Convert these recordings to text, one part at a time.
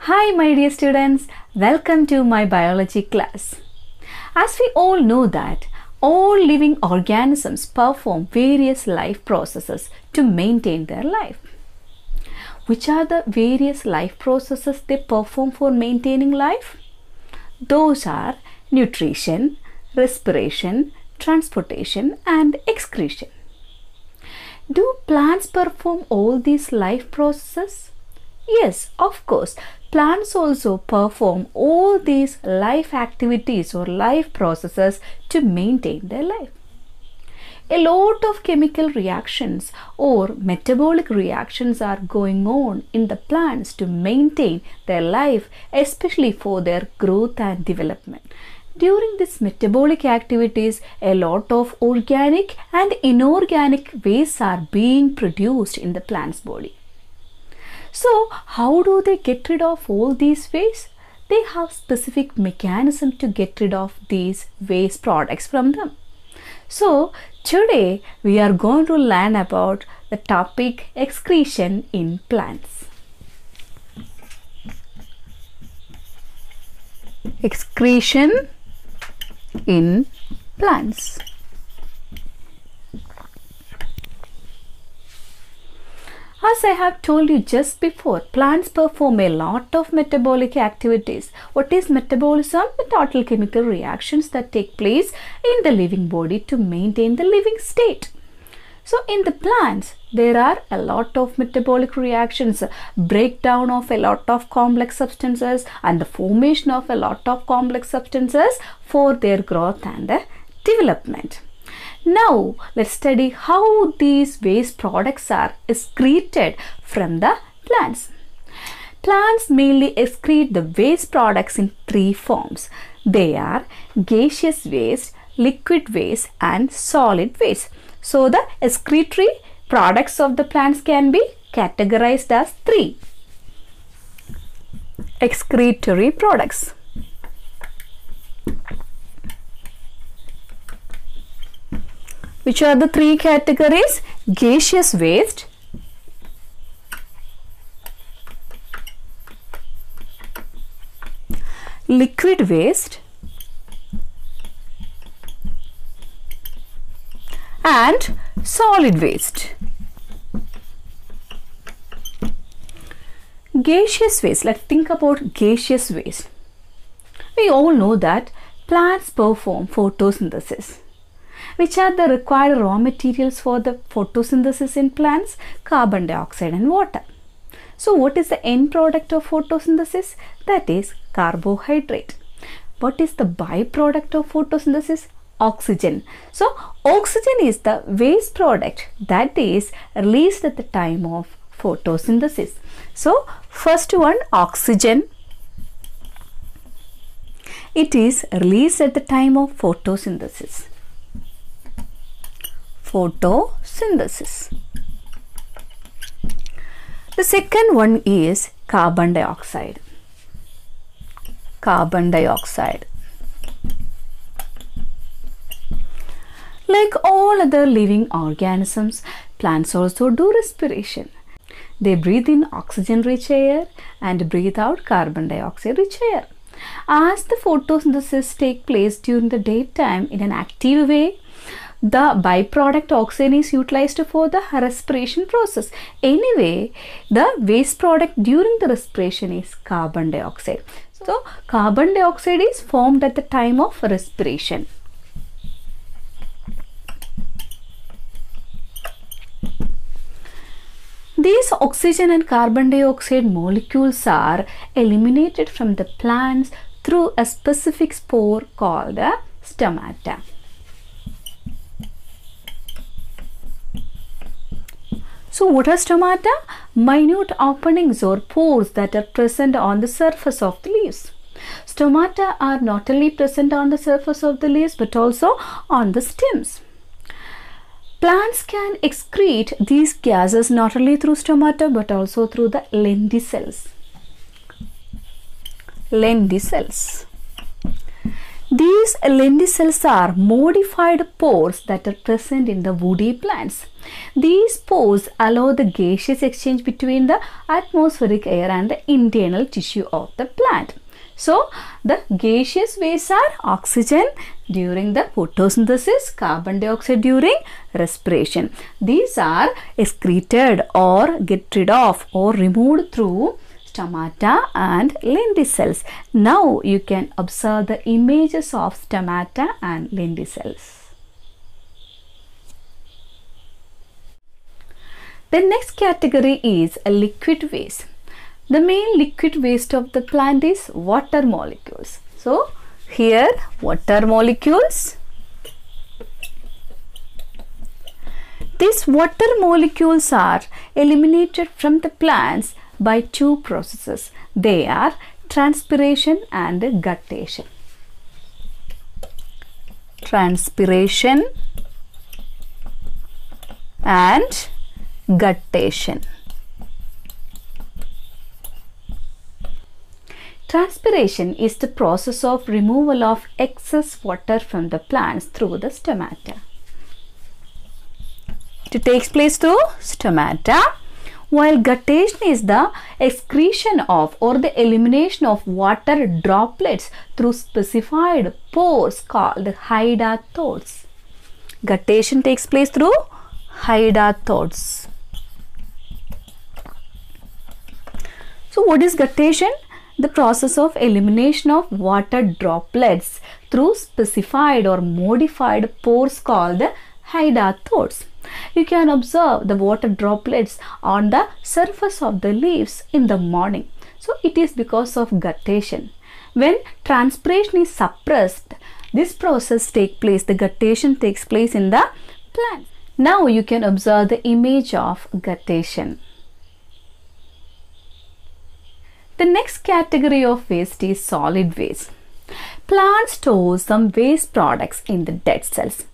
Hi my dear students, welcome to my biology class. As we all know that all living organisms perform various life processes to maintain their life. Which are the various life processes they perform for maintaining life? Those are nutrition, respiration, transportation and excretion. Do plants perform all these life processes? Yes, of course. Plants also perform all these life activities or life processes to maintain their life. A lot of chemical reactions or metabolic reactions are going on in the plants to maintain their life, especially for their growth and development. During these metabolic activities, a lot of organic and inorganic wastes are being produced in the plant's body. So, how do they get rid of all these wastes? They have specific mechanism to get rid of these waste products from them. So, today we are going to learn about the topic excretion in plants. Excretion in plants. As I have told you just before, plants perform a lot of metabolic activities. What is metabolism? The total chemical reactions that take place in the living body to maintain the living state. So in the plants, there are a lot of metabolic reactions, breakdown of a lot of complex substances and the formation of a lot of complex substances for their growth and development. Now, let's study how these waste products are excreted from the plants. Plants mainly excrete the waste products in three forms. They are gaseous waste, liquid waste and solid waste. So, the excretory products of the plants can be categorized as three. Excretory products. Which are the three categories? Gaseous waste, liquid waste and solid waste. Gaseous waste. Let's think about gaseous waste. We all know that plants perform photosynthesis. Which are the required raw materials for the photosynthesis in plants? Carbon dioxide and water. So what is the end product of photosynthesis? That is carbohydrate. What is the byproduct of photosynthesis? Oxygen. So oxygen is the waste product that is released at the time of photosynthesis. So first one, oxygen. It is released at the time of photosynthesis. Photosynthesis. The second one is carbon dioxide. Carbon dioxide. Like all other living organisms, plants also do respiration. They breathe in oxygen-rich air and breathe out carbon dioxide-rich air. As the photosynthesis takes place during the daytime in an active way, the byproduct oxygen is utilized for the respiration process. Anyway, the waste product during the respiration is carbon dioxide. So, carbon dioxide is formed at the time of respiration. These oxygen and carbon dioxide molecules are eliminated from the plants through a specific spore called a stomata. So what are stomata? Minute openings or pores that are present on the surface of the leaves. Stomata are not only present on the surface of the leaves but also on the stems. Plants can excrete these gases not only through stomata but also through the lenticels. Lenticels. These lenticels are modified pores that are present in the woody plants. These pores allow the gaseous exchange between the atmospheric air and the internal tissue of the plant. So, the gaseous waste are oxygen during the photosynthesis, carbon dioxide during respiration. These are excreted or get rid of or removed through stomata and lenticels. Now, you can observe the images of stomata and lenticels. The next category is a liquid waste. The main liquid waste of the plant is water molecules. So, here water molecules. These water molecules are eliminated from the plants by two processes. They are transpiration and guttation. Transpiration and guttation. Transpiration is the process of removal of excess water from the plants through the stomata. It takes place through stomata, while guttation is the excretion of or the elimination of water droplets through specified pores called hydathodes. Guttation takes place through hydathodes. So, what is guttation? The process of elimination of water droplets through specified or modified pores called hydathodes. You can observe the water droplets on the surface of the leaves in the morning. So, it is because of guttation. When transpiration is suppressed, this process takes place, the guttation takes place in the plant. Now, you can observe the image of guttation. The next category of waste is solid waste. Plants store some waste products in the dead cells.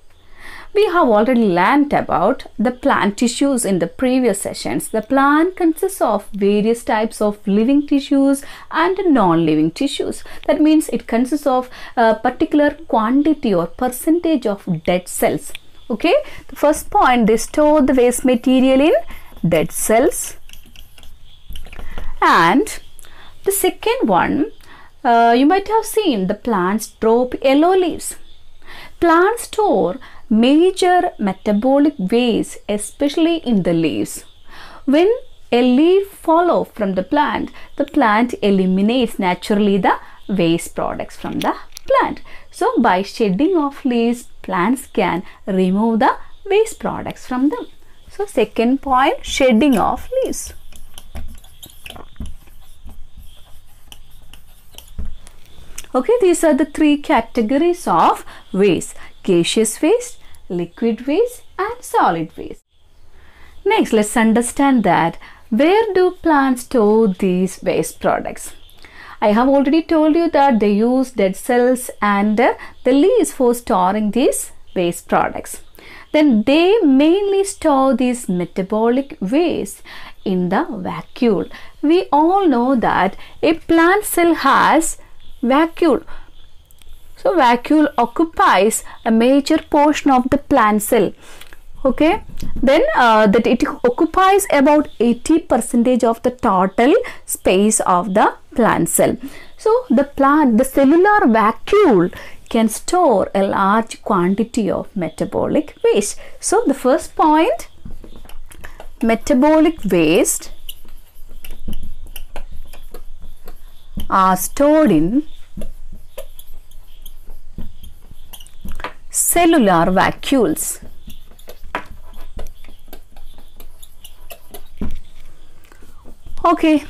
We have already learnt about the plant tissues in the previous sessions. The plant consists of various types of living tissues and non-living tissues. That means it consists of a particular quantity or percentage of dead cells. Okay, the first point, they store the waste material in dead cells. And the second one, you might have seen the plants drop yellow leaves. Plants store major metabolic waste, especially in the leaves. When a leaf falls from the plant eliminates naturally the waste products from the plant. So, by shedding of leaves, plants can remove the waste products from them. So, second point, shedding of leaves. Okay, these are the three categories of waste: gaseous waste, liquid waste and solid waste. Next, let's understand that where do plants store these waste products? I have already told you that they use dead cells and the leaves for storing these waste products. Then they mainly store these metabolic waste in the vacuole. We all know that a plant cell has vacuole. So, vacuole occupies a major portion of the plant cell. Okay, then that it occupies about 80% of the total space of the plant cell. So, the cellular vacuole can store a large quantity of metabolic waste. So, the first point, metabolic waste are stored in cellular vacuoles. Okay,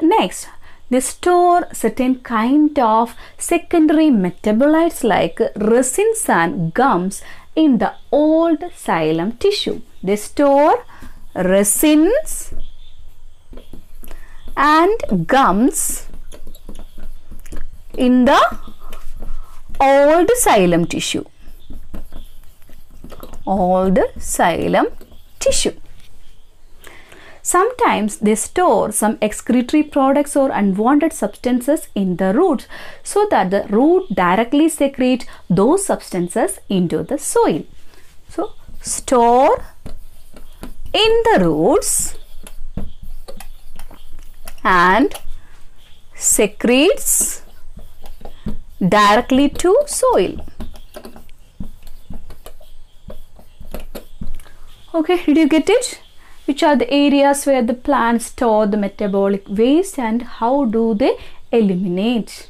next, they store certain kind of secondary metabolites like resins and gums in the old xylem tissue. They store resins and gums in the old xylem tissue. Old xylem tissue. Sometimes they store some excretory products or unwanted substances in the roots so that the root directly secrete those substances into the soil. So, store in the roots and secretes directly to soil. Okay, did you get it? Which are the areas where the plants store the metabolic waste and how do they eliminate?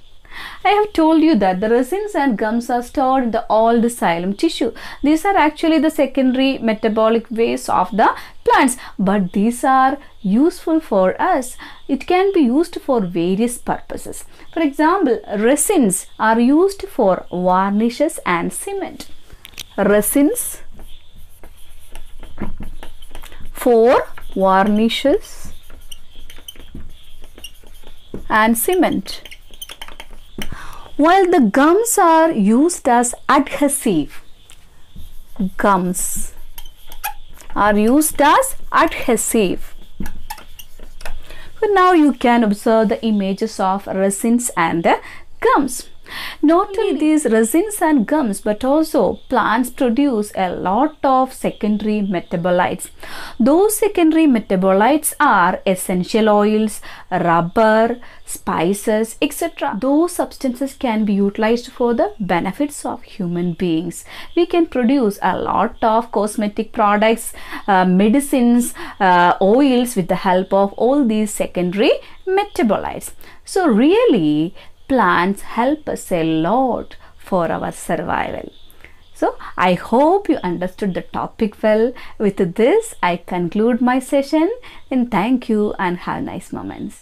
I have told you that the resins and gums are stored in all the xylem tissue. These are actually the secondary metabolic waste of the plants, but these are useful for us. It can be used for various purposes. For example, resins are used for varnishes and cement. Resins for varnishes and cement, while the gums are used as adhesive. Gums are used as adhesive. So now you can observe the images of resins and the gums. Not only these resins and gums, but also plants produce a lot of secondary metabolites. Those secondary metabolites are essential oils, rubber, spices, etc. Those substances can be utilized for the benefits of human beings. We can produce a lot of cosmetic products, medicines, oils with the help of all these secondary metabolites. So really, plants help us a lot for our survival. So I hope you understood the topic well. With this, I conclude my session, and thank you and have nice moments.